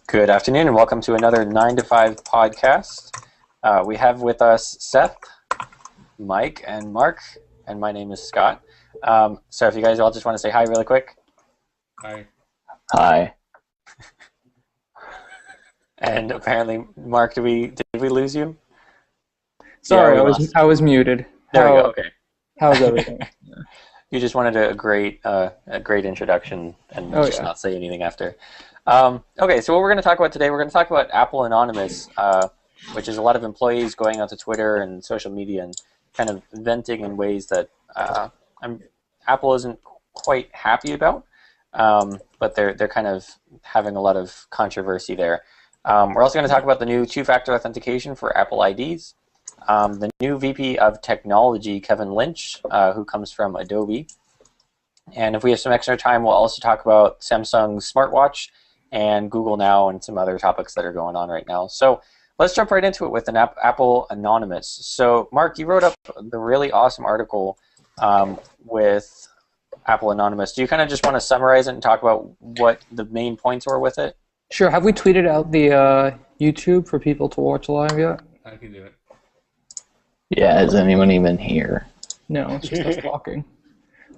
Good afternoon, and welcome to another 9 to 5 podcast. We have with us Seth, Mike, and Mark, and my name is Scott. So if you guys all just want to say hi really quick. Hi. Hi. And apparently, Mark, did we lose you? Sorry, Yeah, I was muted. There we go. Okay. How's everything? You just wanted a great introduction and just not say anything after. Okay, so what we're going to talk about today, we're going to talk about Apple Anonymous, which is a lot of employees going onto Twitter and social media and kind of venting in ways that Apple isn't quite happy about, but they're kind of having a lot of controversy there. We're also going to talk about the new two-factor authentication for Apple IDs, the new VP of Technology, Kevin Lynch, who comes from Adobe. And if we have some extra time, we'll also talk about Samsung's smartwatch and Google Now and some other topics that are going on right now. So let's jump right into it with an Apple Anonymous. So Mark, you wrote up the really awesome article with Apple Anonymous. Do you kind of just want to summarize it and talk about what the main points were with it? Sure. Have we tweeted out the YouTube for people to watch live yet? I can do it. Yeah, is anyone even here? No, it's just us talking.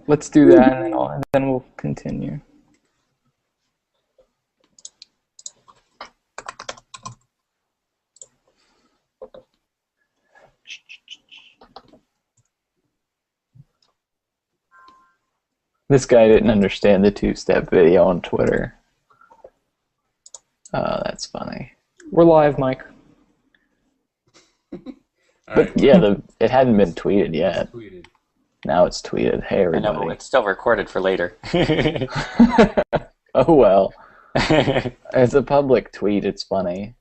Let's do that, and then we'll continue. This guy didn't understand the two-step video on Twitter. Oh, that's funny. We're live, Mike. But yeah, it hadn't been tweeted yet. Tweeted. Now it's tweeted. Hey, I know, everybody. but it's still recorded for later. Oh, well. It's a public tweet. It's funny.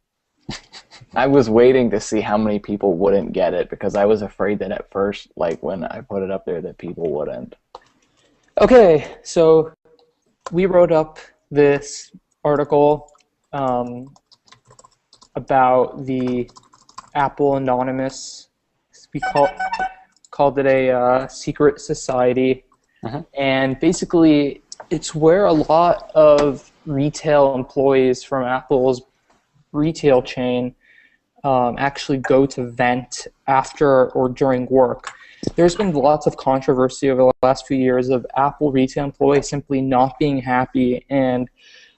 I was waiting to see how many people wouldn't get it because I was afraid that at first, like when I put it up there, that people wouldn't. Okay, so we wrote up this article about the Apple Anonymous. We called it a secret society, and basically it's where a lot of retail employees from Apple's retail chain actually go to vent after or during work. There's been lots of controversy over the last few years of Apple retail employees simply not being happy, and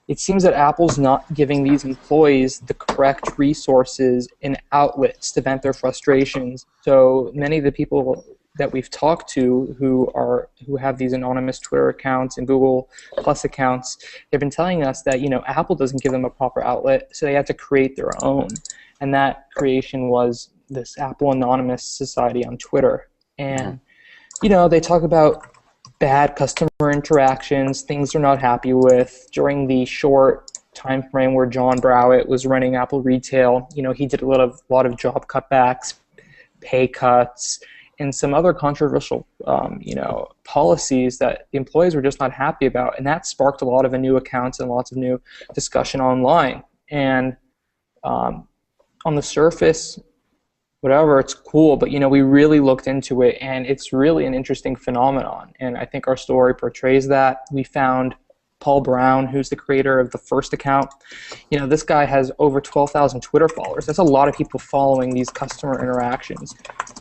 it seems that Apple's not giving these employees the correct resources and outlets to vent their frustrations. So many of the people that we've talked to who have these anonymous Twitter accounts and Google Plus accounts, they've been telling us that Apple doesn't give them a proper outlet, so they have to create their own. And that creation was this Apple Anonymous Society on Twitter. And they talk about bad customer interactions, things they're not happy with. During the short time frame where John Browett was running Apple Retail, he did a lot of job cutbacks, pay cuts, and some other controversial policies that the employees were just not happy about, and that sparked a lot of new accounts and lots of new discussion online. And on the surface, whatever, it's cool, but we really looked into it, and it's really an interesting phenomenon, and I think our story portrays that. We found Paul Brown, who's the creator of the first account. This guy has over 12,000 Twitter followers. That's a lot of people following these customer interactions.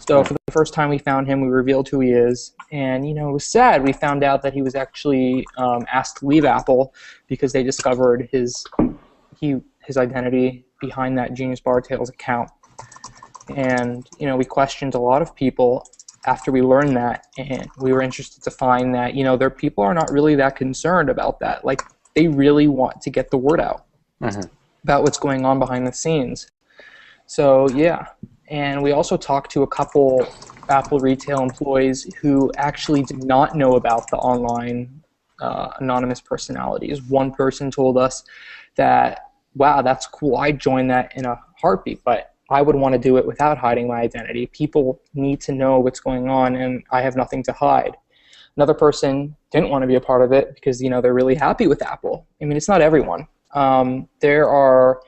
So for the first time we found him, we revealed who he is, and it was sad. We found out that he was actually asked to leave Apple because they discovered his identity behind that Genius Bartales account. And we questioned a lot of people after we learned that, and we were interested to find that their people are not really that concerned about that. Like, they really want to get the word out about what's going on behind the scenes. So yeah, and we also talked to a couple Apple retail employees who actually did not know about the online anonymous personalities. One person told us that, wow, that's cool, I'd join that in a heartbeat, but I would want to do it without hiding my identity. People need to know what's going on, and I have nothing to hide. Another person didn't want to be a part of it because they're really happy with Apple. I mean, it's not everyone. There are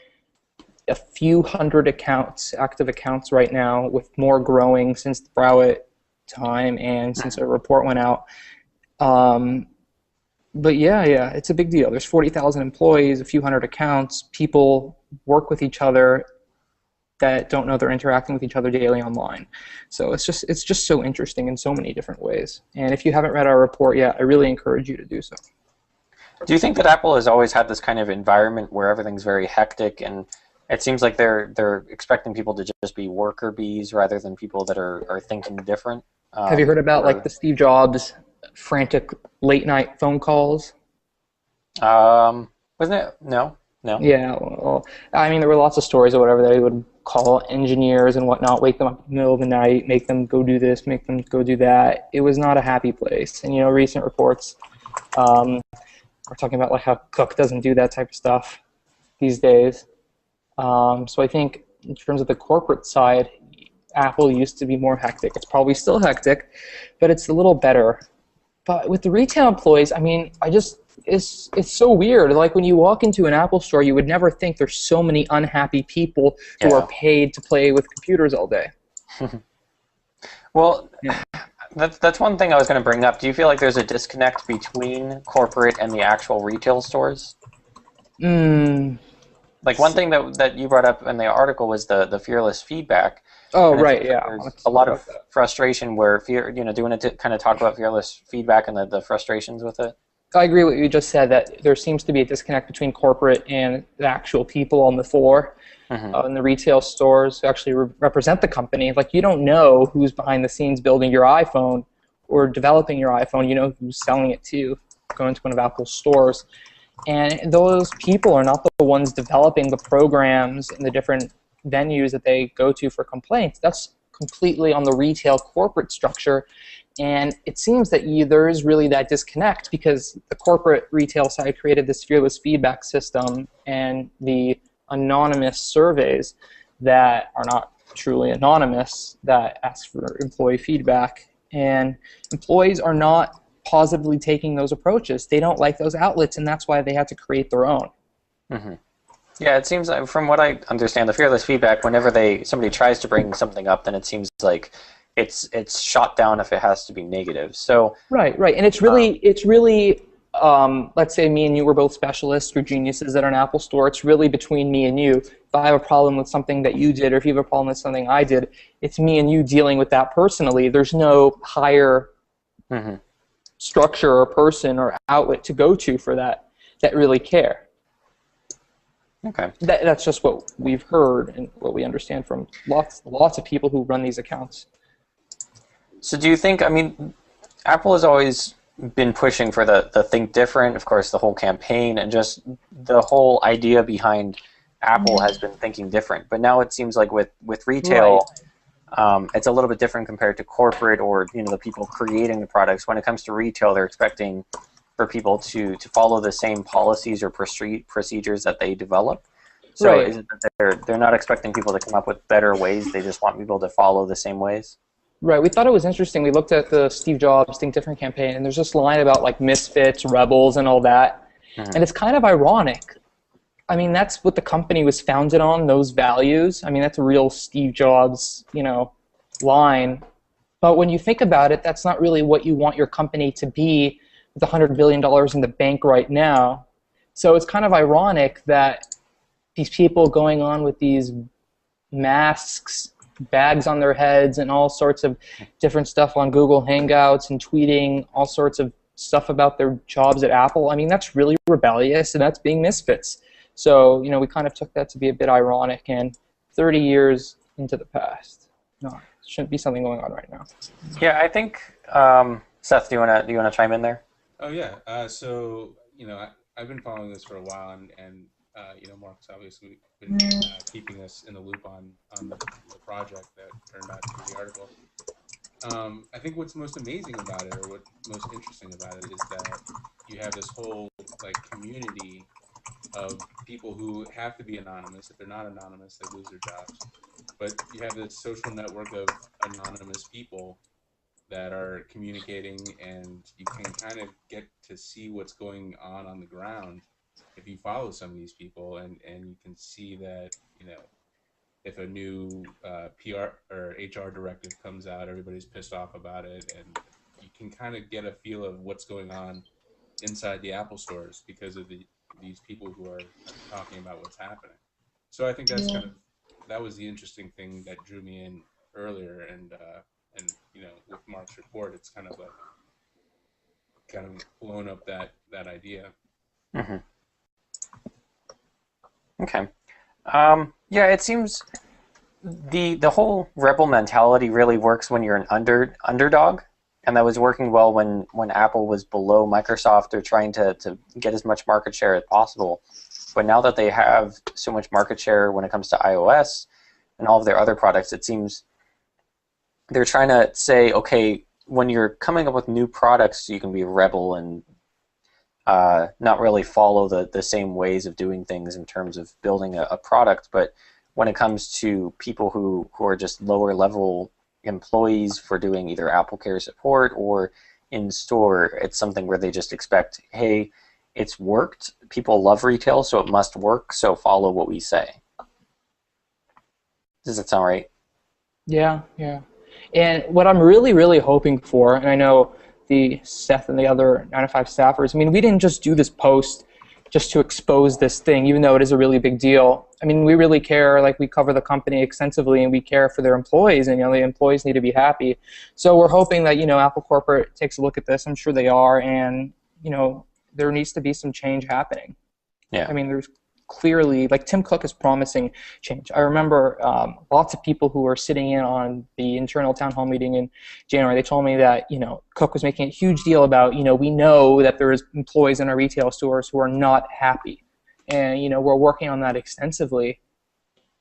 a few hundred accounts, active accounts right now, with more growing since the Browett time and since a report went out. But yeah, it's a big deal. There's 40,000 employees, a few hundred accounts. People work with each other that don't know they're interacting with each other daily online. So it's just so interesting in so many different ways. And if you haven't read our report yet, I really encourage you to do so. Do you think that Apple has always had this kind of environment where everything's very hectic, and it seems like they're expecting people to just be worker bees rather than people that are thinking different? Have you heard about like the Steve Jobs frantic late night phone calls? Wasn't it? No, no. Yeah, well, I mean, there were lots of stories or whatever that he would call engineers and whatnot, wake them up in the middle of the night, make them go do this, make them go do that. It was not a happy place. And, recent reports are talking about like how Cook doesn't do that type of stuff these days. So I think in terms of the corporate side, Apple used to be more hectic. It's probably still hectic, but it's a little better. But with the retail employees, I mean, it's so weird. Like when you walk into an Apple store, you would never think there's so many unhappy people who are paid to play with computers all day. Well, yeah. That's one thing I was going to bring up. Do you feel like there's a disconnect between corporate and the actual retail stores? Like one thing that you brought up in the article was the fearless feedback. Oh, right, yeah. There's a lot of frustration where do you want to kind of talk about fearless feedback and the frustrations with it? I agree with what you just said, that there seems to be a disconnect between corporate and the actual people on the floor in the retail stores who actually represent the company. Like, you don't know who's behind the scenes building your iPhone or developing your iPhone. You know who's selling it to you, going to one of Apple's stores. And those people are not the ones developing the programs and the different venues that they go to for complaints. That's completely on the retail corporate structure. And it seems that there is really that disconnect because the corporate retail side created this fearless feedback system and the anonymous surveys that are not truly anonymous that ask for employee feedback. And employees are not positively taking those approaches. They don't like those outlets, and that's why they had to create their own. Yeah, it seems like, from what I understand, the fearless feedback, whenever somebody tries to bring something up, then it seems like it's shot down if it has to be negative. So right, and it's really let's say me and you were both specialists or geniuses at an Apple store. It's really between me and you. If I have a problem with something that you did, or if you have a problem with something I did, it's me and you dealing with that personally. There's no higher structure or person or outlet to go to for that really care. Okay. That's just what we've heard and what we understand from lots of people who run these accounts. So do you think, I mean, Apple has always been pushing for the think different, of course, the whole campaign, and just the whole idea behind Apple has been thinking different. But now it seems like with retail, it's a little bit different compared to corporate or the people creating the products. When it comes to retail, they're expecting for people to follow the same policies or procedures that they develop. So is it that they're not expecting people to come up with better ways, they just want people to follow the same ways? Right. We thought it was interesting. We looked at the Steve Jobs Think Different campaign, and there's this line about like misfits, rebels, and all that. And it's kind of ironic. I mean, that's what the company was founded on, those values. I mean, that's a real Steve Jobs, line. But when you think about it, that's not really what you want your company to be with $100 billion in the bank right now. So it's kind of ironic that these people going on with these masks, bags on their heads, and all sorts of different stuff on Google Hangouts and tweeting all sorts of stuff about their jobs at Apple. I mean, that's really rebellious, and that's being misfits. So, we kind of took that to be a bit ironic, and 30 years into the past. No, shouldn't be something going on right now. Yeah, I think, Seth, do you wanna chime in there? Oh yeah. So I've been following this for a while, and Mark's obviously been keeping us in the loop on the project that turned out to be the article. I think what's most amazing about it, or what's most interesting about it, is that you have this whole community of people who have to be anonymous. If they're not anonymous, they lose their jobs. But you have this social network of anonymous people that are communicating, and you can kind of get to see what's going on the ground if you follow some of these people, and you can see that if a new PR or HR directive comes out, everybody's pissed off about it, and you can kind of get a feel of what's going on inside the Apple stores because of these people who are talking about what's happening. So I think that's that was the interesting thing that drew me in earlier, and with Mark's report, it's kind of blown up that idea. Mm-hmm. Okay. Yeah, it seems the whole rebel mentality really works when you're an underdog, and that was working well when Apple was below Microsoft or trying to get as much market share as possible. But now that they have so much market share when it comes to iOS and all of their other products, it seems they're trying to say, okay, when you're coming up with new products, you can be a rebel and not really follow the same ways of doing things in terms of building a product. But when it comes to people who are just lower level employees for doing either Apple Care support or in store, it's something where they just expect, hey, it's worked. People love retail, so it must work, so follow what we say. Does that sound right? Yeah. And what I'm really, really hoping for, and I know the Seth and the other 9to5 staffers, I mean, we didn't just do this post just to expose this thing, even though it is a really big deal. I mean, we really care, like we cover the company extensively and we care for their employees, and the employees need to be happy. So we're hoping that, Apple Corporate takes a look at this. I'm sure they are, and, there needs to be some change happening. Yeah. I mean, there's clearly, like Tim Cook is promising change. I remember lots of people who were sitting in on the internal town hall meeting in January. They told me that Cook was making a huge deal about we know that there's employees in our retail stores who are not happy, and we're working on that extensively.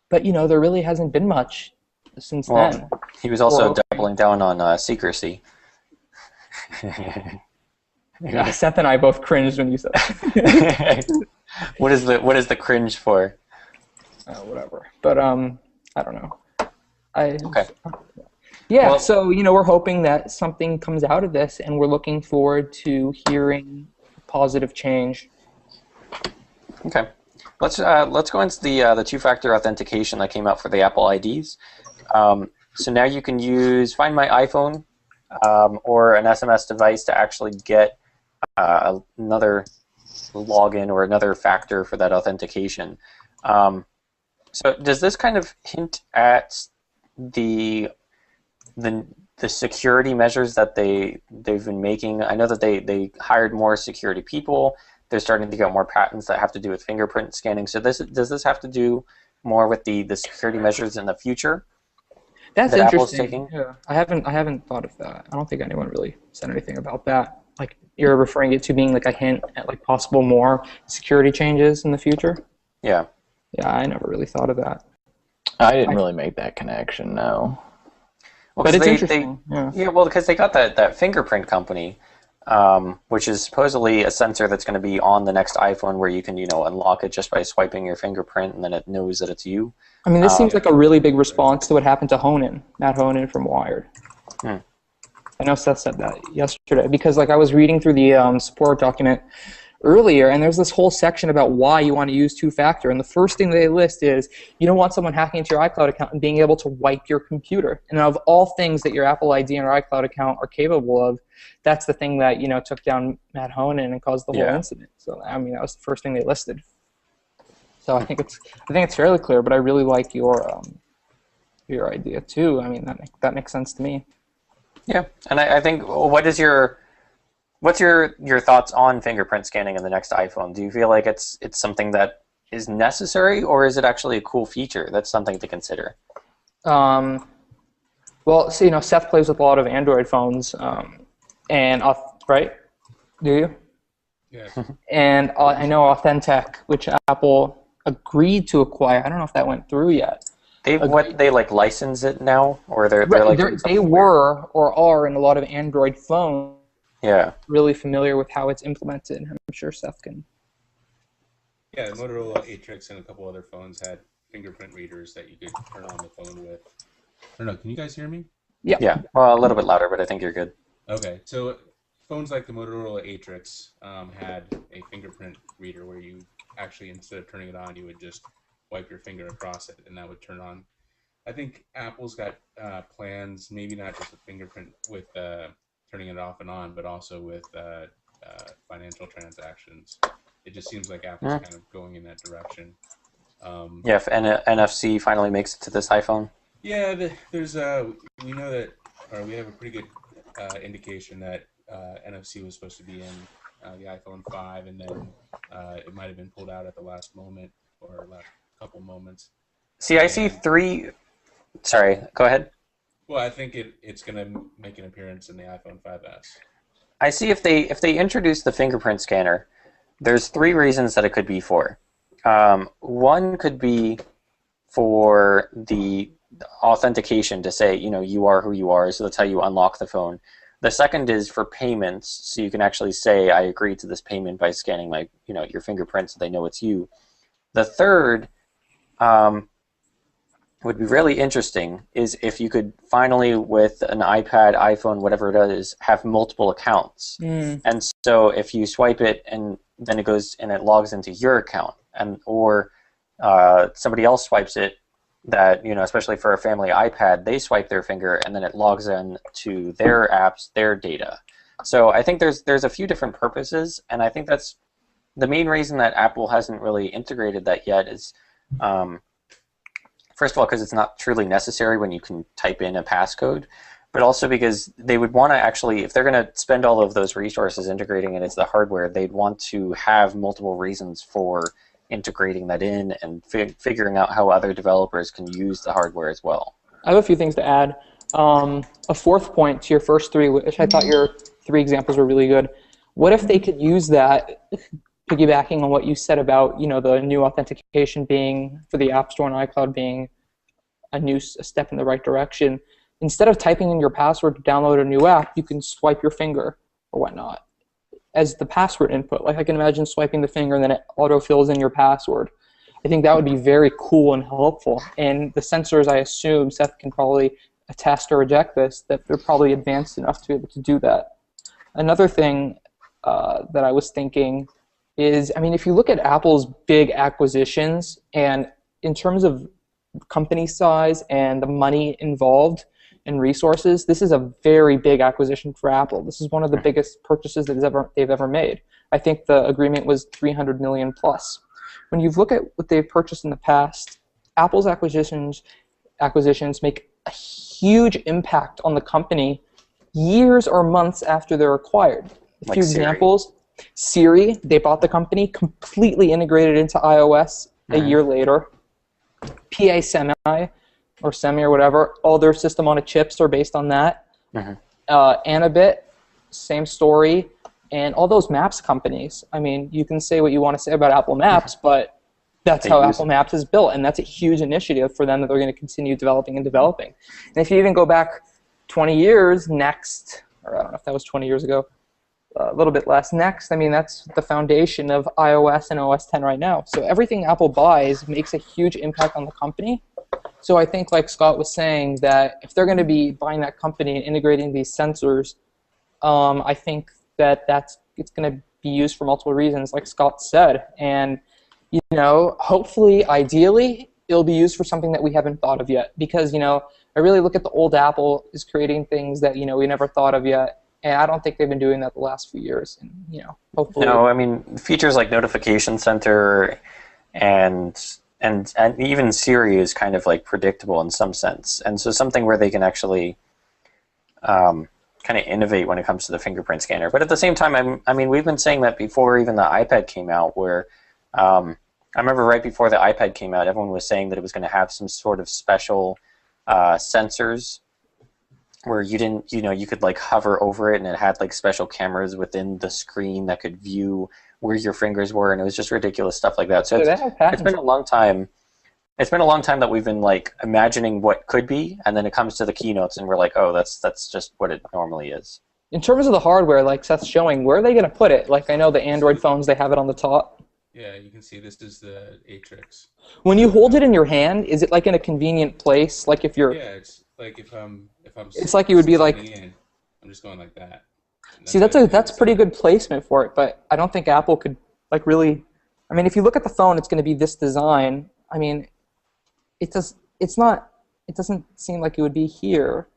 But there really hasn't been much since then. He was also doubling down on secrecy. Yeah, Seth and I both cringed when you said that. What is the cringe for? Whatever. But I don't know. Okay. Yeah. Well, so we're hoping that something comes out of this, and we're looking forward to hearing positive change. Okay. Let's go into the two-factor authentication that came out for the Apple IDs. So now you can use Find My iPhone or an SMS device to actually get another login or another factor for that authentication. So does this kind of hint at the security measures that they've been making? I know that they hired more security people. They're starting to get more patents that have to do with fingerprint scanning. So does this have to do more with the security measures in the future? That's that interesting. Apple's taking? Yeah, I haven't thought of that. I don't think anyone really said anything about that. Like you're referring it to being like a hint at like possible more security changes in the future? Yeah. Yeah, I never really thought of that. I didn't really make that connection, no. Well, but it's interesting. Yeah, well, because they got that fingerprint company, which is supposedly a sensor that's going to be on the next iPhone where you can, unlock it just by swiping your fingerprint, and then it knows that it's you. I mean, this seems like a really big response to what happened to Matt Honan from Wired. I know Seth said that yesterday because, like, I was reading through the support document earlier, and there's this whole section about why you want to use two-factor, and the first thing they list is you don't want someone hacking into your iCloud account and being able to wipe your computer. And of all things that your Apple ID and your iCloud account are capable of, that's the thing that took down Matt Honan and caused the whole incident. So I mean, that was the first thing they listed. So I think it's fairly clear, but I really like your idea too. I mean, that makes sense to me. Yeah, and I think what's your thoughts on fingerprint scanning in the next iPhone? Do you feel like it's something that is necessary, or is it actually a cool feature that's something to consider? Well, so Seth plays with a lot of Android phones, and right? Do you? Yes. And I know Authentic, which Apple agreed to acquire. I don't know if that went through yet. They license it now, or they were or are in a lot of Android phones. Yeah. Really familiar with how it's implemented. I'm sure Seth can. Yeah, the Motorola Atrix and a couple other phones had fingerprint readers that you could turn on the phone with. I don't know. Can you guys hear me? Yeah. Yeah. Well, a little bit louder, but I think you're good. Okay. So phones like the Motorola Atrix had a fingerprint reader where you actually, instead of turning it on, you would just wipe your finger across it, and that would turn on. I think Apple's got plans, maybe not just with fingerprint, with turning it off and on, but also with financial transactions. It just seems like Apple's kind of going in that direction. Yeah, if NFC finally makes it to this iPhone. Yeah, there's we know that, or we have a pretty good indication that NFC was supposed to be in the iPhone 5, and then it might have been pulled out at the last moment or last couple moments. See, I see 3. Sorry, go ahead. Well, I think it's going to make an appearance in the iPhone 5S. I see if they introduce the fingerprint scanner, there's 3 reasons that it could be for. One could be for the authentication to say, you are who you are, so that's how you unlock the phone. The second is for payments, so you can actually say, I agree to this payment by scanning my, your fingerprint so they know it's you. The third would be really interesting is if you could finally, with an iPad, iPhone, whatever it is, have multiple accounts. And so if you swipe it and then it goes and it logs into your account, or somebody else swipes it, that, especially for a family iPad, they swipe their finger and then it logs in to their apps, their data. So I think there's a few different purposes, and I think that's the main reason that Apple hasn't really integrated that yet is, first of all, because it's not truly necessary when you can type in a passcode, but also because they would want to actually, if they're going to spend all of those resources integrating it into the hardware, they'd want to have multiple reasons for integrating that in and figuring out how other developers can use the hardware as well. I have a few things to add. A fourth point to your first 3, which I thought your 3 examples were really good. What if they could use that, piggybacking on what you said about the new authentication being for the App Store and iCloud being a step in the right direction? Instead of typing in your password to download a new app, you can swipe your finger or whatnot as the password input. Like I can imagine swiping the finger and then it auto-fills in your password. I think that would be very cool and helpful. And the sensors, I assume, Seth can probably attest or reject this, that they're probably advanced enough to be able to do that. Another thing that I was thinking is, if you look at Apple's big acquisitions, and in terms of company size and the money involved and resources, this is a very big acquisition for Apple. This is one of the biggest purchases that they've ever made. I think the agreement was $300 million plus. When you look at what they've purchased in the past, Apple's acquisitions make a huge impact on the company years or months after they're acquired. A few examples. Siri, they bought the company, completely integrated into iOS a year later. PA Semi or whatever, all their system on a chips are based on that. Anabit, same story. And all those Maps companies. You can say what you want to say about Apple Maps, but that's how Apple Maps is built, and that's a huge initiative for them that they're going to continue developing and developing. And if you even go back 20 years, Next, or I don't know if that was 20 years ago, a little bit less, Next, that's the foundation of iOS and OS X right now. So everything Apple buys makes a huge impact on the company. So I think, like Scott was saying, that if they're going to be buying that company and integrating these sensors, I think that it's going to be used for multiple reasons, like Scott said. And, hopefully, ideally, it'll be used for something that we haven't thought of yet. Because, I really look at the old Apple is creating things that, we never thought of yet. And I don't think they've been doing that the last few years. And, hopefully. No, features like Notification Center and even Siri is kind of like predictable in some sense. And so something where they can actually kind of innovate when it comes to the fingerprint scanner. But at the same time, we've been saying that before even the iPad came out, where I remember right before the iPad came out, everyone was saying that it was going to have some sort of special sensors where you didn't, you could like hover over it and it had like special cameras within the screen that could view where your fingers were, and it was just ridiculous stuff like that. So it's been a long time. It's been a long time that we've been like imagining what could be, and then it comes to the keynotes, and we're like, oh, that's just what it normally is. In terms of the hardware, like Seth's showing, where are they going to put it? Like I know the Android phones, they have it on the top. Yeah, you can see this is the Atrix. When you hold it in your hand, is it like in a convenient place? Like if you're. Yeah, it's like if I'm. It's like you would be like. I'm just going like that. See, that's pretty good placement for it, but I don't think Apple could like really. If you look at the phone, it's going to be this design. It doesn't seem like it would be here.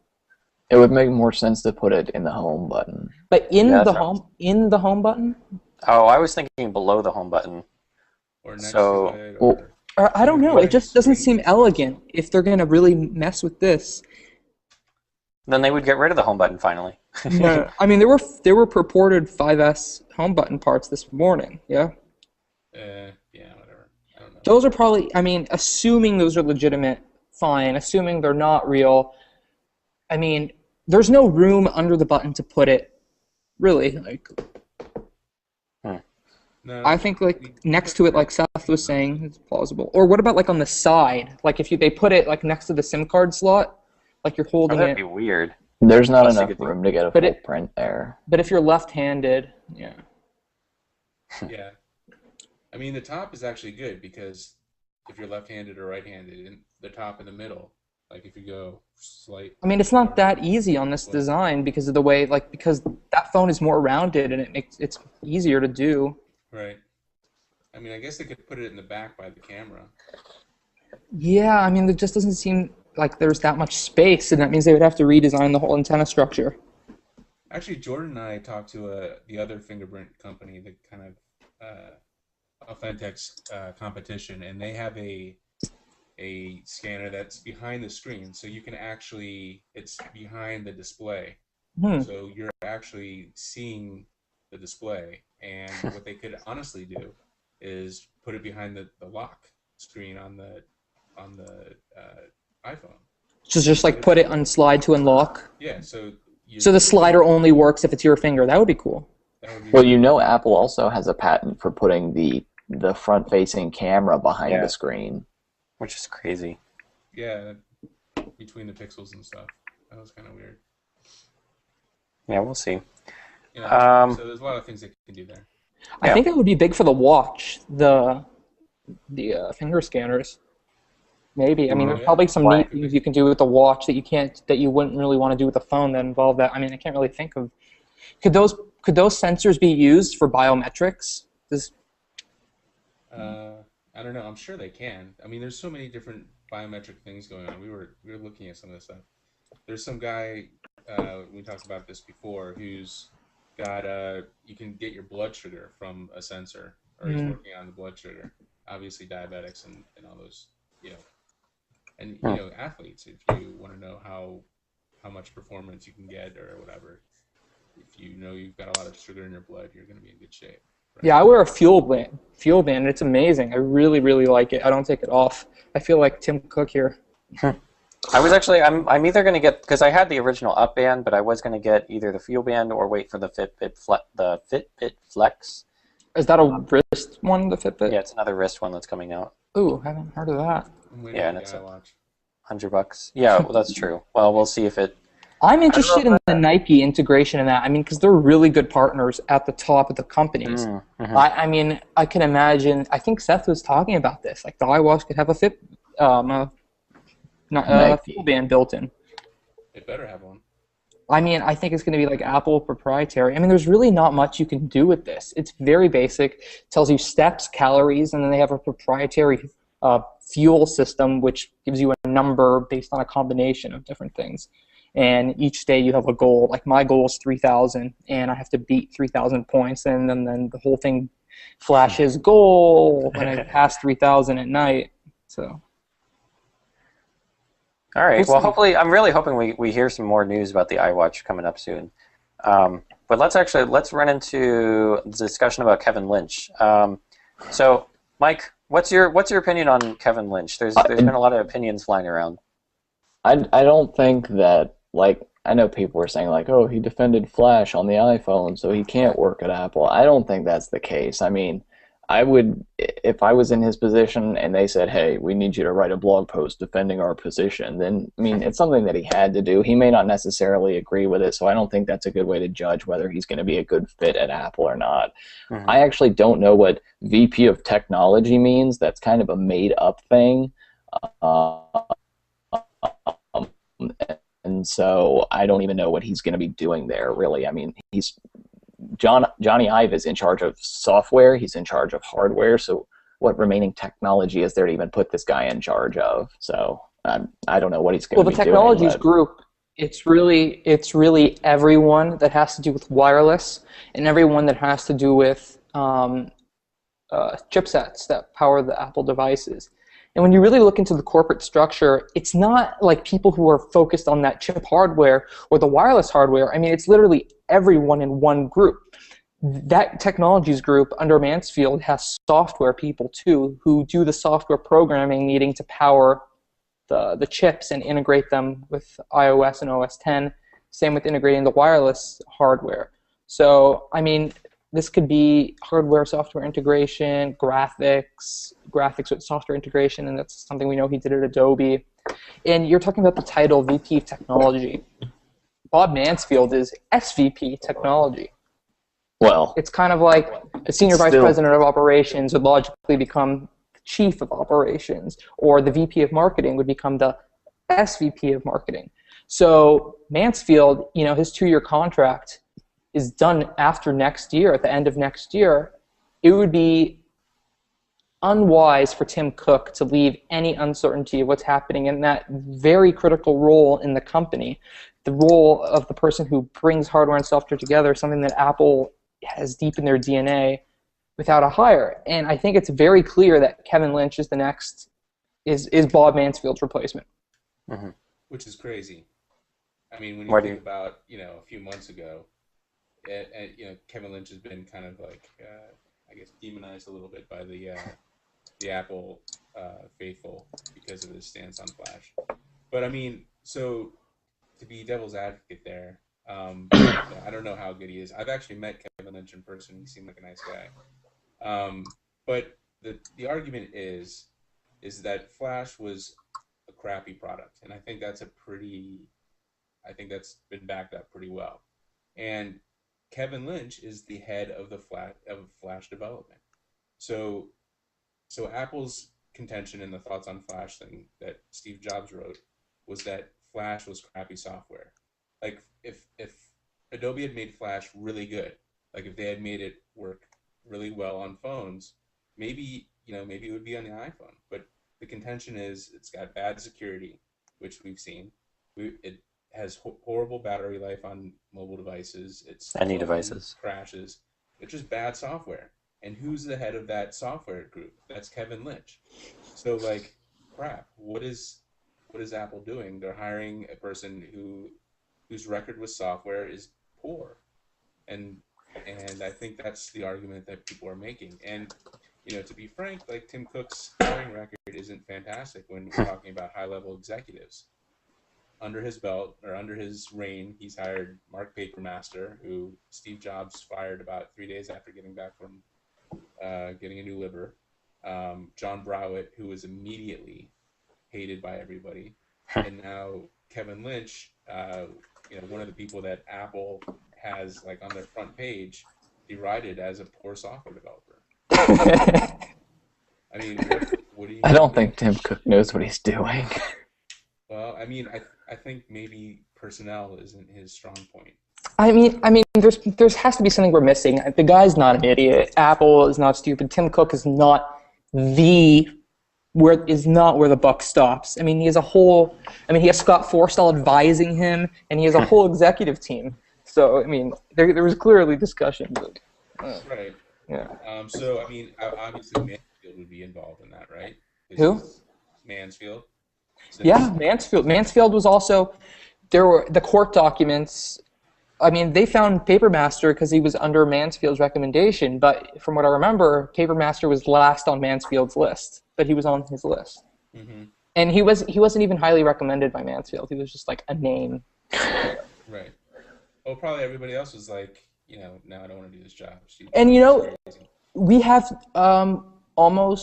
It would make more sense to put it in the home button. But in the home button? Oh, I was thinking below the home button. Or next to it, or I don't know. It just doesn't seem elegant if they're going to really mess with this. Then they would get rid of the home button finally. No, I mean there were purported 5S home button parts this morning. Yeah. Yeah, whatever. I don't know. Those are probably. I mean, assuming those are legitimate, fine. Assuming they're not real, I mean, there's no room under the button to put it. Really, like. No, I think like next to it, like Seth was saying, it's plausible. Or what about like on the side? Like if they put it like next to the SIM card slot, like you're holding that'd it. be weird. There's not enough room to get a full print there. But if you're left-handed, yeah. Yeah. I mean, the top is actually good because if you're left-handed or right-handed, in the top and the middle, like if you go slight. I mean, it's not that easy on this design because of the way, like, because that phone is more rounded and it's easier to do. Right. I mean, I guess they could put it in the back by the camera. Yeah, I mean, it just doesn't seem like there's that much space, and that means they would have to redesign the whole antenna structure. Actually, Jordan and I talked to the other fingerprint company, the kind of Authentex competition, and they have a scanner that's behind the screen, so you can actually, it's behind the display. So you're actually seeing the display, and what they could honestly do is put it behind the lock screen on the iPhone. So just like put it on slide to unlock? Yeah, so the slider only works if it's your finger. That would be cool. Well, you know, Apple also has a patent for putting the front-facing camera behind the screen. Which is crazy. Yeah, between the pixels and stuff. That was kind of weird. Yeah, we'll see. So there's a lot of things they can do there. I think it would be big for the watch, the finger scanners. Maybe. I mean, there's probably some neat things you can do with the watch that you wouldn't really want to do with the phone that involve that. I mean, I can't really think of. Could those sensors be used for biometrics? I don't know. I'm sure they can. I mean, there's so many different biometric things going on. We were looking at some of this stuff. There's some guy we talked about this before who's got you can get your blood sugar from a sensor, or he's working on the blood sugar. Obviously, diabetics and all those, and athletes. If you want to know how much performance you can get or whatever, if you know you've got a lot of sugar in your blood, you're going to be in good shape. Right? Yeah, I wear a fuel band. It's amazing. I really, really like it. I don't take it off. I feel like Tim Cook here. I was actually, I'm either going to get, because I had the original Up band, but I was going to get either the Fuel band or wait for the Fitbit Flex. Is that a wrist one, the Fitbit? Yeah, it's another wrist one that's coming out. Ooh, haven't heard of that. Yeah, and it's $100. Yeah, well, that's true. Well, we'll see if it. I'm interested in the Nike integration in that. I mean, because they're really good partners at the top of the companies. I mean, I can imagine. I think Seth was talking about this. Like the iWatch could have a Fuel band built in. It better have one. I mean, I think it's going to be like Apple proprietary. I mean, there's really not much you can do with this. It's very basic. It tells you steps, calories, and then they have a proprietary fuel system which gives you a number based on a combination of different things. And each day you have a goal. Like my goal is 3,000, and I have to beat 3,000 points, and then the whole thing flashes goal when I pass 3,000 at night. So. All right. Well, hopefully, I'm really hoping we hear some more news about the iWatch coming up soon. But let's run into the discussion about Kevin Lynch. So, Mike, what's your opinion on Kevin Lynch? There's been a lot of opinions flying around. I don't think that, like, I know people were saying like, oh, he defended Flash on the iPhone, so he can't work at Apple. I don't think that's the case. I mean, I would, if I was in his position and they said, hey, we need you to write a blog post defending our position, then, I mean, it's something that he had to do. He may not necessarily agree with it, so I don't think that's a good way to judge whether he's going to be a good fit at Apple or not. I actually don't know what VP of Technology means. That's kind of a made-up thing. And so I don't even know what he's going to be doing there, really. I mean, Johnny Ive is in charge of software. He's in charge of hardware. So what remaining technology is there to even put this guy in charge of? So I don't know what he's going to be doing. Well, the technologies group it's really everyone that has to do with wireless and everyone that has to do with chipsets that power the Apple devices. And when you really look into the corporate structure, it's not like people who are focused on that chip hardware or the wireless hardware. I mean, it's literally everyone in one group. That technologies group under Mansfield has software people too who do the software programming needing to power the chips and integrate them with iOS and OS 10. Same with integrating the wireless hardware. So, I mean, this could be hardware software integration, graphics with software integration, and that's something we know he did at Adobe. And you're talking about the title VP of Technology. Bob Mansfield is SVP Technology. Well, It's kind of like a senior vice president of operations would logically become the chief of operations, or the VP of marketing would become the SVP of marketing. So Mansfield, his 2-year contract is done after next year, at the end of next year. It would be unwise for Tim Cook to leave any uncertainty of what's happening in that very critical role in the company, the role of the person who brings hardware and software together, something that Apple has deep in their DNA, without a hire. And I think it's very clear that Kevin Lynch is is Bob Mansfield's replacement. Mm-hmm. Which is crazy. I mean, when you think about, a few months ago, Kevin Lynch has been kind of like, I guess, demonized a little bit by the Apple faithful because of his stance on Flash. But I mean, so to be devil's advocate there, I don't know how good he is. I've actually met Kevin Lynch in person. He seemed like a nice guy. But the argument is that Flash was a crappy product, and I think that's been backed up pretty well. And Kevin Lynch is the head of Flash development. So Apple's contention in the Thoughts on Flash thing that Steve Jobs wrote was that Flash was crappy software. Like if Adobe had made Flash really good, like if they had made it work really well on phones, maybe it would be on the iPhone. But the contention is it's got bad security, which we've seen. It has horrible battery life on mobile devices. It's any devices crashes. It's just bad software. And who's the head of that software group? That's Kevin Lynch. So like, crap. What is Apple doing? They're hiring a person whose record with software is poor, and I think that's the argument that people are making. And to be frank, like Tim Cook's hiring record isn't fantastic when we're talking about high-level executives. Under his belt, or under his reign, he's hired Mark Papermaster, who Steve Jobs fired about 3 days after getting back from getting a new liver. John Browett, who was immediately hated by everybody. And now Kevin Lynch, one of the people that Apple has like on their front page derided as a poor software developer. I mean, what do you? I don't think Tim Cook knows what he's doing. Well, I mean, I think maybe personnel isn't his strong point. I mean, there's has to be something we're missing. The guy's not an idiot. Apple is not stupid. Tim Cook is not where the buck stops. I mean, he has he has Scott Forstall advising him, and he has a whole executive team. So, I mean, there was clearly discussion. But, right. Yeah. So, I mean, obviously Mansfield would be involved in that, right? Who? Mansfield. Yeah, Mansfield. Mansfield was also, there were the court documents. I mean, they found Papermaster because he was under Mansfield's recommendation, but from what I remember, Papermaster was last on Mansfield's list, but he was on his list. Mm-hmm. And he wasn't even highly recommended by Mansfield. He was just like a name. Right. Well, probably everybody else was like, no, I don't want to do this job. And we have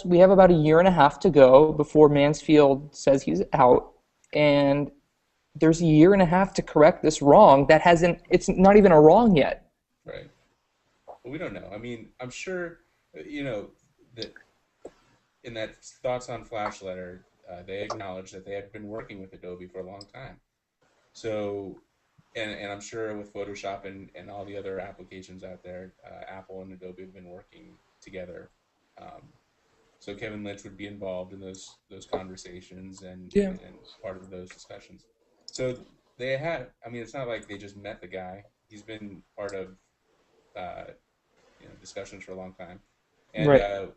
we have about a year and a half to go before Mansfield says he's out, and there's a year and a half to correct this wrong it's not even a wrong yet. Right. Well, we don't know. I mean, I'm sure, that in that Thoughts on Flash letter, they acknowledged that they had been working with Adobe for a long time. So, and I'm sure with Photoshop and all the other applications out there, Apple and Adobe have been working together. So Kevin Lynch would be involved in those conversations and part of those discussions. So they had. I mean, it's not like they just met the guy. He's been part of discussions for a long time, and Right.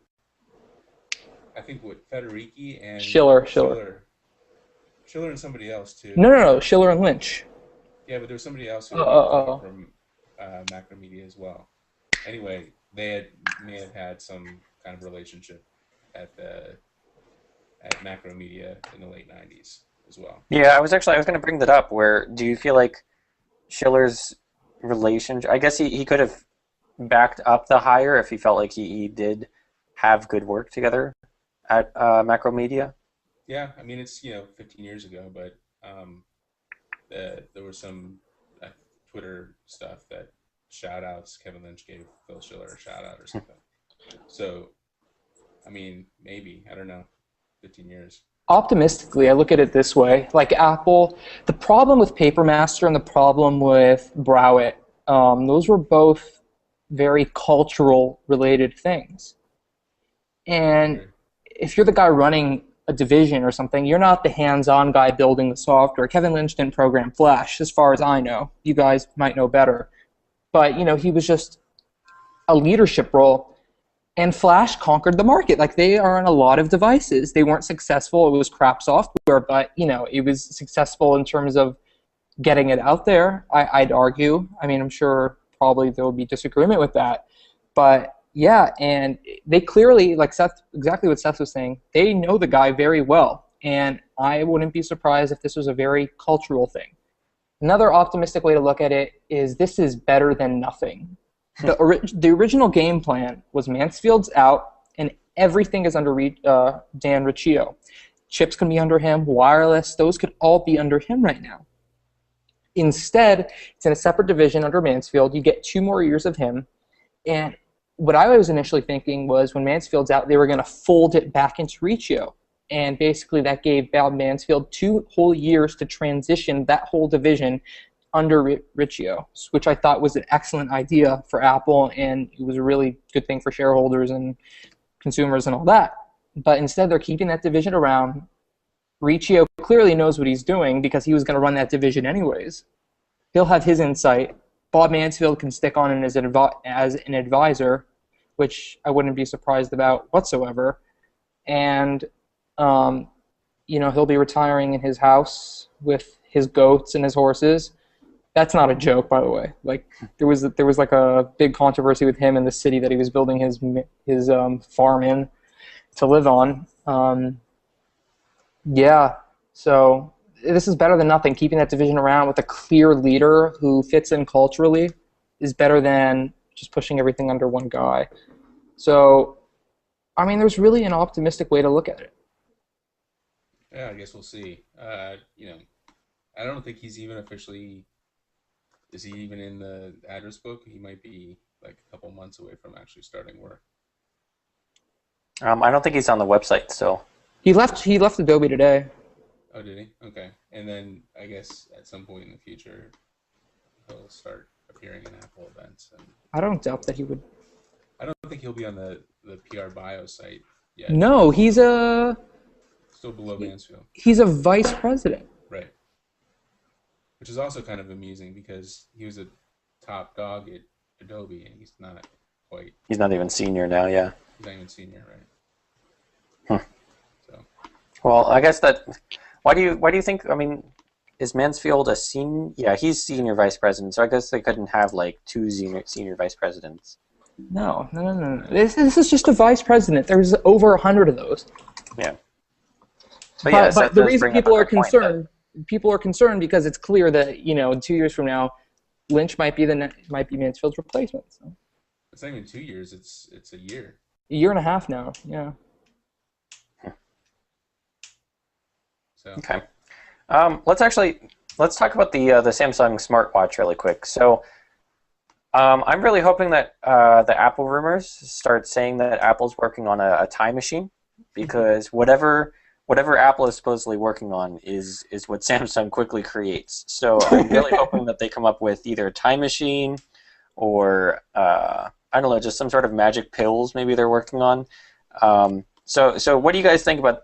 I think what Federici and Schiller. Schiller and somebody else too. No. Schiller and Lynch. Yeah, but there was somebody else who Oh, I think came oh, up oh. from Macromedia as well. Anyway, may have had some kind of relationship at Macromedia in the late '90s as well. Yeah, I was going to bring that up. Where do you feel like Schiller's relationship? I guess he could have backed up the hire if he felt like he did have good work together at Macromedia. Yeah, I mean it's 15 years ago, but there was some Twitter stuff that shout outs. Kevin Lynch gave Phil Schiller a shout out or something. So, I mean, maybe I don't know. 15 years. Optimistically, I look at it this way. Like Apple, the problem with Papermaster and the problem with Browett, those were both very cultural related things. And if you're the guy running a division or something, you're not the hands-on guy building the software. Kevin Lynch didn't program Flash, as far as I know. You guys might know better. But, he was just a leadership role. And Flash conquered the market. Like, they are on a lot of devices. They weren't successful. It was crap software, but, it was successful in terms of getting it out there, I'd argue. I mean, I'm sure probably there will be disagreement with that. But, yeah, and they clearly, like exactly what Seth was saying, they know the guy very well. And I wouldn't be surprised if this was a very cultural thing. Another optimistic way to look at it is this is better than nothing. The original game plan was Mansfield's out, and everything is under Dan Riccio. Chips can be under him, wireless, those could all be under him right now. Instead, it's in a separate division under Mansfield. You get 2 more years of him, and what I was initially thinking was when Mansfield's out, they were going to fold it back into Riccio, and basically that gave Bob Mansfield 2 whole years to transition that whole division under Riccio, which I thought was an excellent idea for Apple, and it was a really good thing for shareholders and consumers and all that. But instead, they're keeping that division around. Riccio clearly knows what he's doing because he was going to run that division anyways. He'll have his insight. Bob Mansfield can stick on as an advisor, which I wouldn't be surprised about whatsoever. And, he'll be retiring in his house with his goats and his horses. That's not a joke, by the way. Like there was like a big controversy with him in the city that he was building his farm in to live on. Yeah, so this is better than nothing. Keeping that division around with a clear leader who fits in culturally is better than just pushing everything under one guy. So, I mean, there's really an optimistic way to look at it. Yeah, I guess we'll see. I don't think he's even officially. Is he even in the address book? He might be like a couple months away from actually starting work. I don't think he's on the website still. He left Adobe today. Oh, did he? Okay. And then I guess at some point in the future, he'll start appearing in Apple events. And I don't doubt that he would. I don't think he'll be on the PR bio site yet. No, he's still below Mansfield. He's a vice president. Right. Which is also kind of amusing because he was a top dog at Adobe, and he's not quite. He's not even senior now, yeah. He's not even senior, right? So. Well, I guess that. Why do you think? I mean, is Mansfield a senior? Yeah, he's senior vice president. So I guess they couldn't have like 2 senior vice presidents. No. This is just a vice president. There's over 100 of those. Yeah. But the reason people are concerned. People are concerned because it's clear that in 2 years from now, Lynch might be Mansfield's replacement. So. It's not even 2 years; it's a year. A year and a half now. Yeah. So. Okay. Let's talk about the Samsung smartwatch really quick. So, I'm really hoping that the Apple rumors start saying that Apple's working on a time machine, because whatever Apple is supposedly working on is what Samsung quickly creates. So I'm really hoping that they come up with either a time machine or, I don't know, just some sort of magic pills maybe they're working on. So what do you guys think about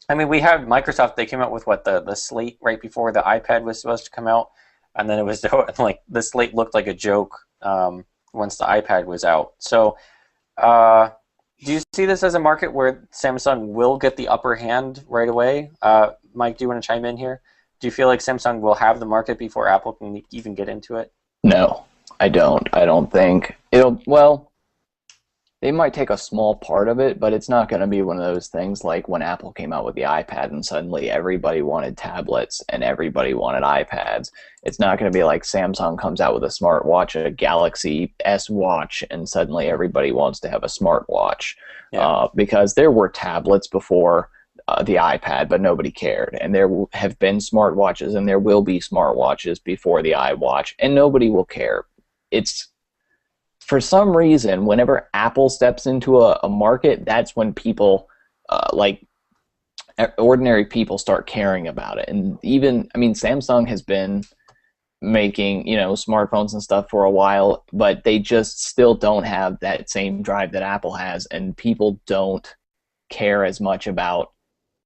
I mean, we had Microsoft. They came out with the Slate right before the iPad was supposed to come out, and then it was like the Slate looked like a joke once the iPad was out. So, do you see this as a market where Samsung will get the upper hand right away? Mike, do you want to chime in here? Do you feel like Samsung will have the market before Apple can even get into it? No, I don't. I don't think it'll. Well, they might take a small part of it, but it's not going to be one of those things like when Apple came out with the iPad and suddenly everybody wanted tablets and everybody wanted iPads. It's not going to be like Samsung comes out with a smartwatch, a Galaxy S watch, and suddenly everybody wants to have a smartwatch. Yeah. Because there were tablets before the iPad, but nobody cared. And there have been smartwatches and there will be smartwatches before the iWatch, and nobody will care. It's for some reason, whenever Apple steps into a market, that's when people, like ordinary people, start caring about it. And even, I mean, Samsung has been making, smartphones and stuff for a while, but they just still don't have that same drive that Apple has, and people don't care as much about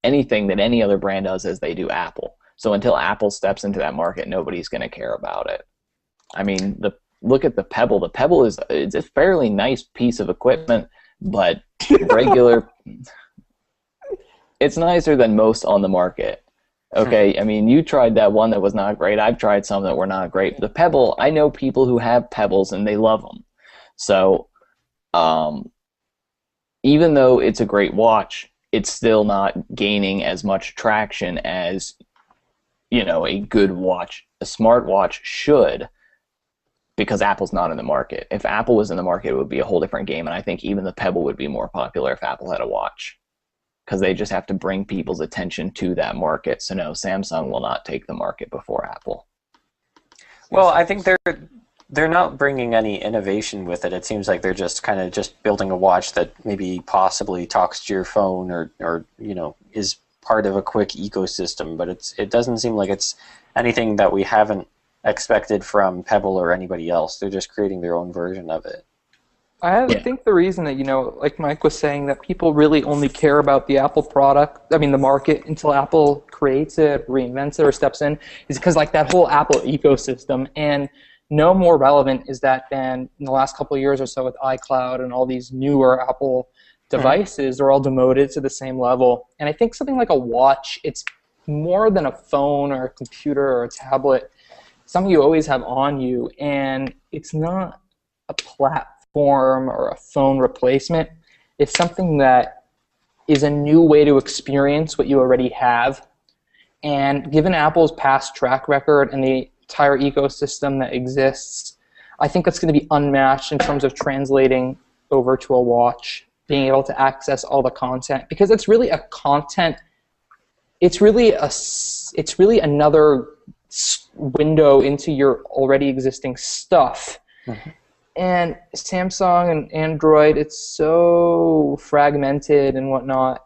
anything that any other brand does as they do Apple. So until Apple steps into that market, nobody's going to care about it. I mean, look at the Pebble. The Pebble it's a fairly nice piece of equipment, but regular. It's nicer than most on the market. Okay, I mean, you tried that one that was not great. I've tried some that were not great. The Pebble, I know people who have Pebbles and they love them. So, even though it's a great watch, it's still not gaining as much traction as, a good watch, a smartwatch should. Because Apple's not in the market. If Apple was in the market, it would be a whole different game, and I think even the Pebble would be more popular if Apple had a watch. Because they just have to bring people's attention to that market. So no, Samsung will not take the market before Apple. Well, I think they're not bringing any innovation with it. It seems like they're just kind of just building a watch that maybe possibly talks to your phone or is part of a quick ecosystem, but it doesn't seem like it's anything that we haven't expected from Pebble or anybody else. They're just creating their own version of it. I think the reason that, like Mike was saying, that people really only care about the Apple product, the market, until Apple creates it, reinvents it, or steps in, is because like that whole Apple ecosystem, and no more relevant is that than in the last couple of years or so with iCloud and all these newer Apple devices are all demoted to the same level. And I think something like a watch, it's more than a phone or a computer or a tablet. Something you always have on you, and it's not a platform or a phone replacement. It's something that is a new way to experience what you already have. And given Apple's past track record and the entire ecosystem that exists, I think that's going to be unmatched in terms of translating over to a watch, being able to access all the content, because it's really a content. It's really another window into your already existing stuff. Mm-hmm. And Samsung and Android, it's so fragmented and whatnot,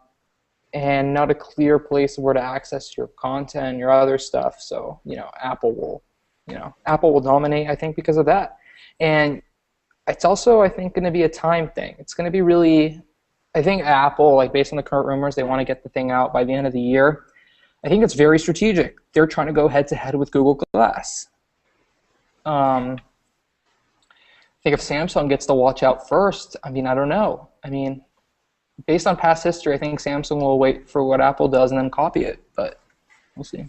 and not a clear place where to access your content, your other stuff. So, Apple will dominate, I think, because of that. And it's also, I think, going to be a time thing. It's going to be really, I think Apple, like based on the current rumors, they want to get the thing out by the end of the year. I think it's very strategic. They're trying to go head-to-head with Google Glass. I think if Samsung gets the watch out first, I don't know. Based on past history, I think Samsung will wait for what Apple does and then copy it, but we'll see.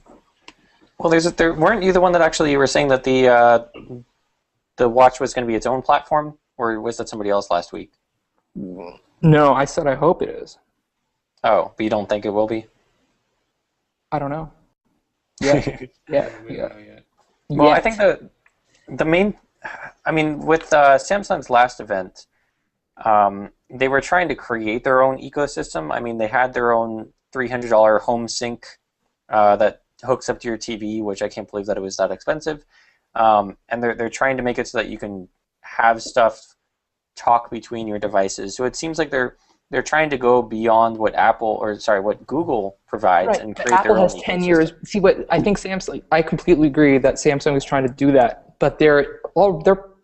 Well, weren't you the one that actually you were saying that the watch was going to be its own platform, or was that somebody else last week? No, I said I hope it is. Oh, but you don't think it will be? I don't know. Yeah. Well, I think the main, with Samsung's last event, they were trying to create their own ecosystem. They had their own $300 home sync that hooks up to your TV, which I can't believe that it was that expensive. And they're trying to make it so that you can have stuff talk between your devices. So it seems like they're trying to go beyond what what Google provides and create Apple their own has 10 years. See, what I think Samsung, I completely agree that Samsung is trying to do that, but they're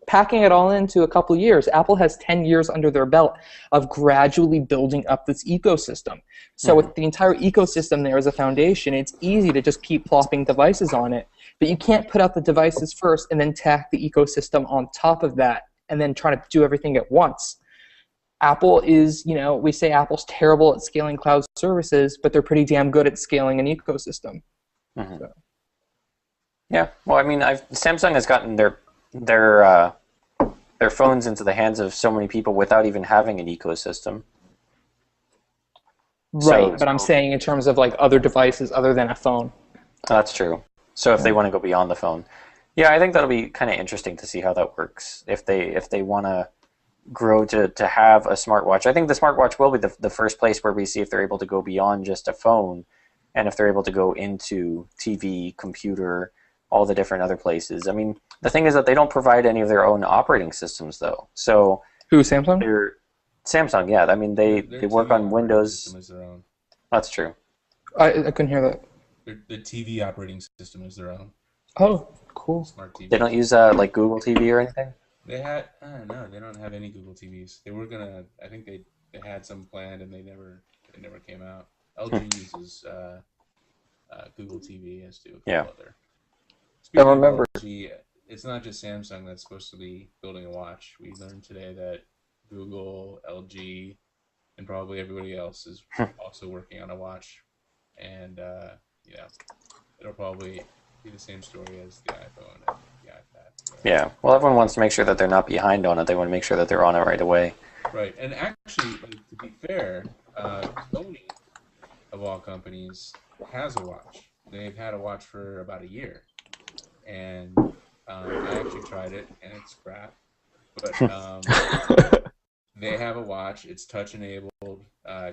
packing it all into a couple of years. Apple has 10 years under their belt of gradually building up this ecosystem. So with the entire ecosystem there as a foundation, it's easy to just keep plopping devices on it. But you can't put out the devices first and then tack the ecosystem on top of that and then try to do everything at once. Apple is, we say Apple's terrible at scaling cloud services, but they're pretty damn good at scaling an ecosystem. Mm-hmm. So. Yeah, well, I mean, Samsung has gotten their phones into the hands of so many people without even having an ecosystem. Right, but I'm saying in terms of like other devices other than a phone. That's true. So if they want to go beyond the phone, yeah, I think that'll be kind of interesting to see how that works. If they want to grow to have a smartwatch, I think the smartwatch will be the first place where we see if they're able to go beyond just a phone, and if they're able to go into TV, computer, all the different other places. I mean, the thing is that they don't provide any of their own operating systems, though. So who, Samsung? Samsung, yeah. I mean, they work on Windows. System is their own. That's true. I couldn't hear that. The TV operating system is their own. Oh, cool. Smart TV. They don't use like Google TV or anything? They had no, they don't have any Google TVs. They were gonna. I think they had some planned and they never came out. LG uses Google TV as to other. I remember. LG, it's not just Samsung that's supposed to be building a watch. We learned today that Google, LG, and probably everybody else is also working on a watch, and it'll probably be the same story as the iPhone and the iPad. So. Yeah, well, everyone wants to make sure that they're not behind on it. They want to make sure that they're on it right away. Right, and actually, to be fair, Sony, of all companies, has a watch. They've had a watch for about a year, and I actually tried it, and it's crap. But they have a watch. It's touch-enabled,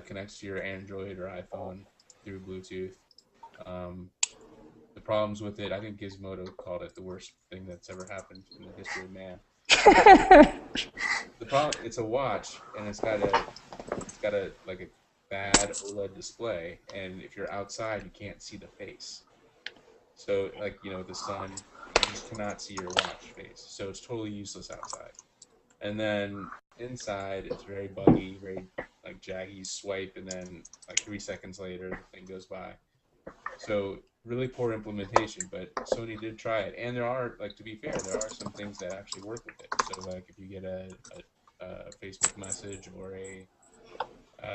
connects to your Android or iPhone through Bluetooth. The problems with it, I think Gizmodo called it the worst thing that's ever happened in the history of man. The problem, it's a watch, and it's got a like a bad OLED display, and if you're outside, you can't see the face. So, like, the sun, you just cannot see your watch face. So it's totally useless outside. And then inside, it's very buggy, very like jaggy. You swipe, and then like 3 seconds later, the thing goes by. So really poor implementation, but Sony did try it, and there are, like, to be fair, there are some things that actually work with it. So like if you get a Facebook message or a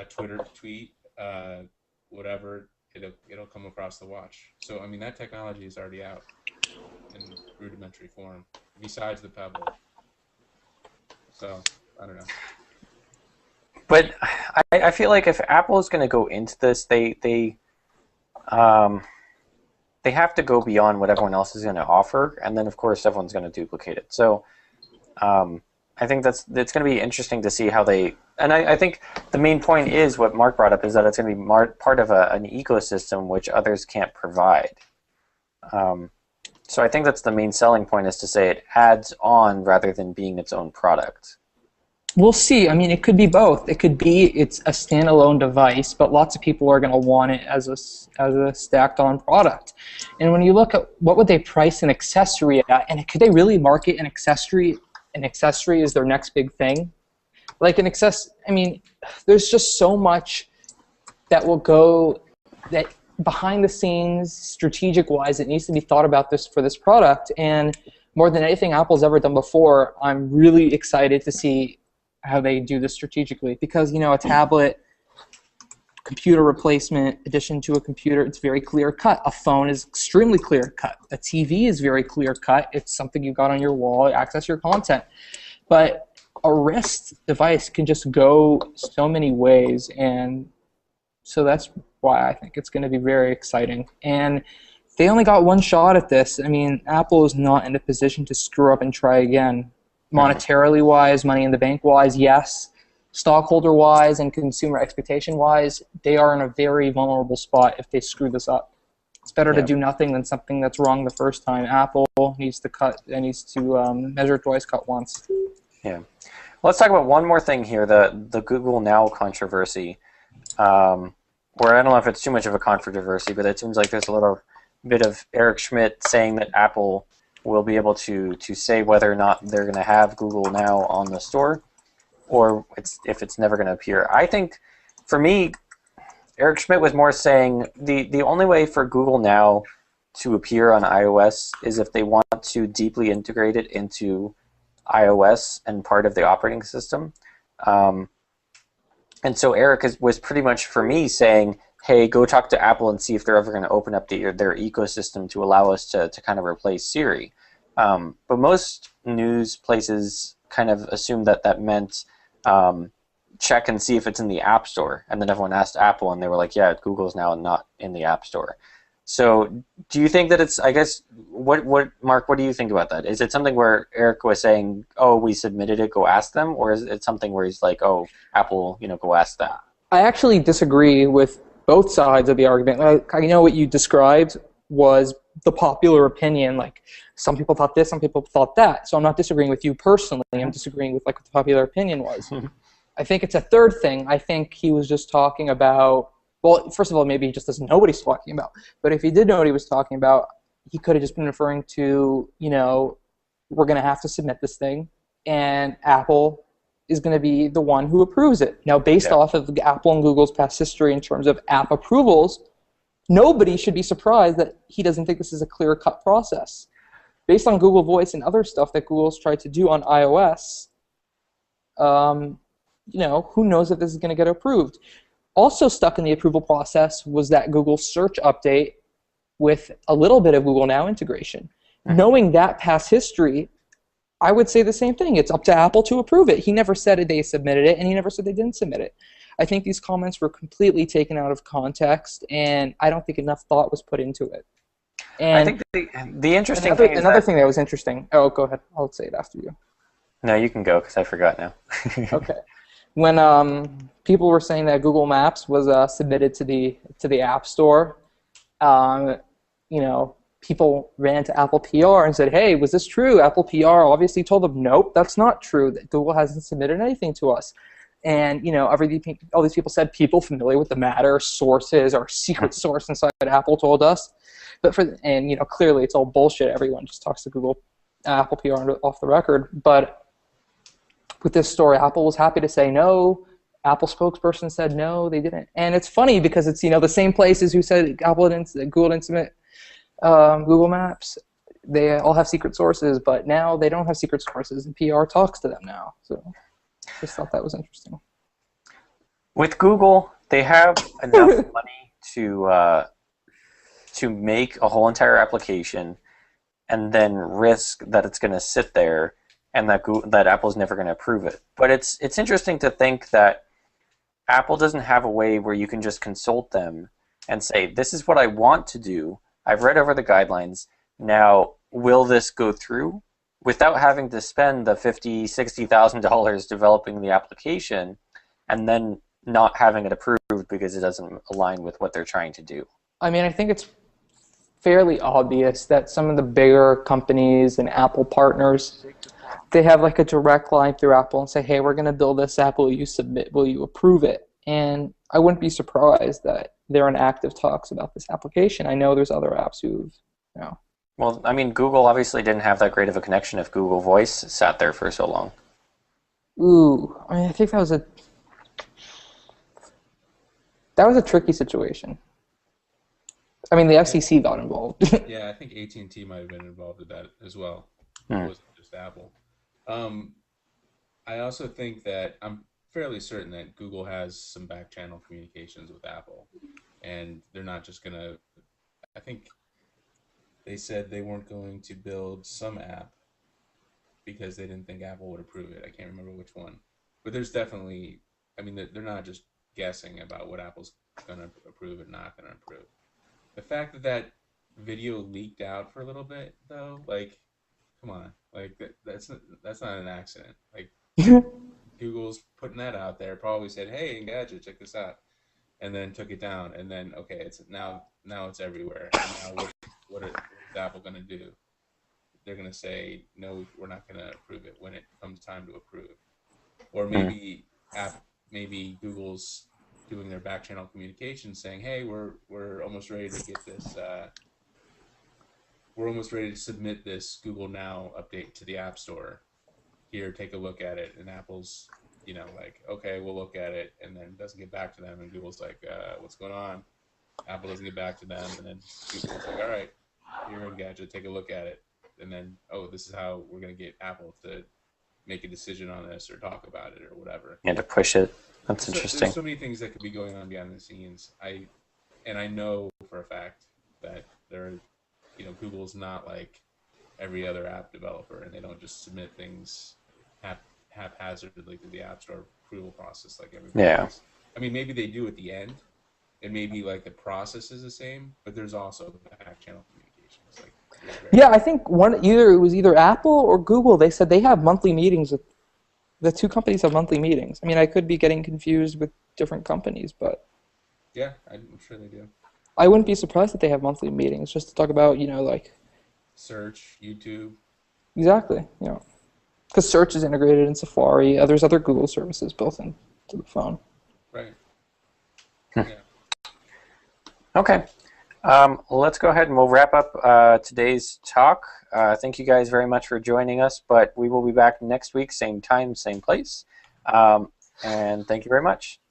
Twitter tweet, whatever, it'll come across the watch. So I mean, that technology is already out in rudimentary form, besides the Pebble. So I don't know. But I feel like if Apple is going to go into this, they have to go beyond what everyone else is going to offer, and then of course everyone's going to duplicate it. So I think it's going to be interesting to see how they. And I think the main point is what Mark brought up, is that it's going to be part of an ecosystem which others can't provide. So I think that's the main selling point, is to say it adds on rather than being its own product. We'll see. I mean, it could be both. It could be it's a standalone device, but lots of people are going to want it as a stacked-on product. And when you look at what would they price an accessory at, and could they really market an accessory? An accessory is their next big thing. Like an I mean, there's just so much that will go that behind the scenes, strategic-wise, it needs to be thought about for this product. And more than anything Apple's ever done before, I'm really excited to see how they do this strategically, because a tablet, computer replacement, addition to a computer, it's very clear cut. A phone is extremely clear cut. A TV is very clear cut. It's something you got on your wall, access your content. But a wrist device can just go so many ways, and so that's why I think it's going to be very exciting. And they only got one shot at this. I mean, Apple is not in a position to screw up and try again. Monetarily wise, money in the bank wise, yes. Stockholder wise and consumer expectation wise, they are in a very vulnerable spot if they screw this up. It's better to do nothing than something that's wrong the first time. Apple needs to measure twice, cut once. Yeah. Well, let's talk about one more thing here, the Google Now controversy. Where I don't know if it's too much of a controversy, but it seems like there's a little bit of Eric Schmidt saying that Apple will be able to say whether or not they're going to have Google Now on the store, or if it's never going to appear. I think, for me, Eric Schmidt was more saying the only way for Google Now to appear on iOS is if they want to deeply integrate it into iOS and part of the operating system. And so Eric was pretty much, for me, saying, hey, go talk to Apple and see if they're ever going to open up their ecosystem to allow us to kind of replace Siri. But most news places kind of assumed that meant check and see if it's in the App Store. And then everyone asked Apple, and they were like, yeah, Google's now not in the App Store. So do you think that it's, I guess, what Mark, what do you think about that? Is it something where Eric was saying, oh, we submitted it, go ask them? Or is it something where he's like, oh, Apple, go ask that? I actually disagree with both sides of the argument. I know what you described was the popular opinion. Like, some people thought this, some people thought that. So I'm not disagreeing with you personally. I'm disagreeing with what the popular opinion was. I think it's a third thing. I think he was just talking about, well, first of all, maybe he just doesn't know what he's talking about. But if he did know what he was talking about, he could have just been referring to, we're going to have to submit this thing, and Apple is going to be the one who approves it. Now, based off of Apple and Google's past history in terms of app approvals, nobody should be surprised that he doesn't think this is a clear-cut process. Based on Google Voice and other stuff that Google's tried to do on iOS, who knows if this is going to get approved? Also stuck in the approval process was that Google search update with a little bit of Google Now integration. Knowing that past history, I would say the same thing. It's up to Apple to approve it. He never said they submitted it, and he never said they didn't submit it. I think these comments were completely taken out of context, and I don't think enough thought was put into it. And I think the interesting thing is another thing that was interesting. Oh, go ahead. I'll say it after you. No, you can go because I forgot now. Okay. When people were saying that Google Maps was submitted to the App Store, people ran to Apple PR and said, hey, was this true? Apple PR obviously told them, nope, that's not true. That Google hasn't submitted anything to us. And all these people said people familiar with the matter, sources, or secret source inside Apple told us. But clearly it's all bullshit. Everyone just talks to Google, Apple PR off the record. But with this story, Apple was happy to say no. Apple spokesperson said no, they didn't. And it's funny because it's the same places who said Google didn't submit Google Maps. They all have secret sources, but now they don't have secret sources, and PR talks to them now. So just thought that was interesting. With Google, they have enough money to make a whole entire application and then risk that it's going to sit there and that Apple's never going to approve it. But it's interesting to think that Apple doesn't have a way where you can just consult them and say, this is what I want to do. I've read over the guidelines. Now, will this go through? Without having to spend the $50,000, $60,000 developing the application and then not having it approved because it doesn't align with what they're trying to do. I mean, I think it's fairly obvious that some of the bigger companies and Apple partners, they have like a direct line through Apple and say, hey, we're going to build this app, will you approve it? And I wouldn't be surprised that they're in active talks about this application. I know there's other apps who've, Well, I mean, Google obviously didn't have that great of a connection if Google Voice sat there for so long. Ooh, I mean, I think that was a tricky situation. I mean, the FCC got involved. Yeah, I think AT&T might have been involved with that as well. It wasn't just Apple. I also think that I'm fairly certain that Google has some back channel communications with Apple, and they're not just going to, I think they said they weren't going to build some app because they didn't think Apple would approve it. I can't remember which one. But there's definitely, I mean, they're not just guessing about what Apple's going to approve and not going to approve. The fact that that video leaked out for a little bit, though, like, come on. Like, that's not an accident. Like, Google's putting that out there, probably said, hey, Engadget, check this out. And then took it down. And then, okay, it's now it's everywhere. And now what is Apple going to do? They're going to say, no, we're not going to approve it when it comes time to approve. Or maybe Google's doing their back channel communication saying, hey, we're almost ready to get this we're almost ready to submit this Google Now update to the App Store. Here, take a look at it. And Apple's, like, okay, we'll look at it, and then doesn't get back to them. And Google's like, what's going on? Apple doesn't get back to them, and then Google's like, all right, here, Engadget, take a look at it. And then, this is how we're going to get Apple to make a decision on this or talk about it or whatever. Yeah, to push it. That's interesting. There's so many things that could be going on behind the scenes. I know for a fact that Google's not like every other app developer, and they don't just submit things haphazardly to the App Store approval process like everybody else. I mean, maybe they do at the end, and maybe like the process is the same, but there's also back channel communications. I think it was either Apple or Google. They said they have monthly meetings with the two companies have monthly meetings. I mean, I could be getting confused with different companies, but yeah, I'm sure they do. I wouldn't be surprised if they have monthly meetings just to talk about, like search, YouTube. Exactly, because search is integrated in Safari. There's other Google services built into the phone. Right. Yeah. Okay. Let's go ahead and we'll wrap up today's talk. Thank you guys very much for joining us, but we will be back next week, same time, same place. And thank you very much.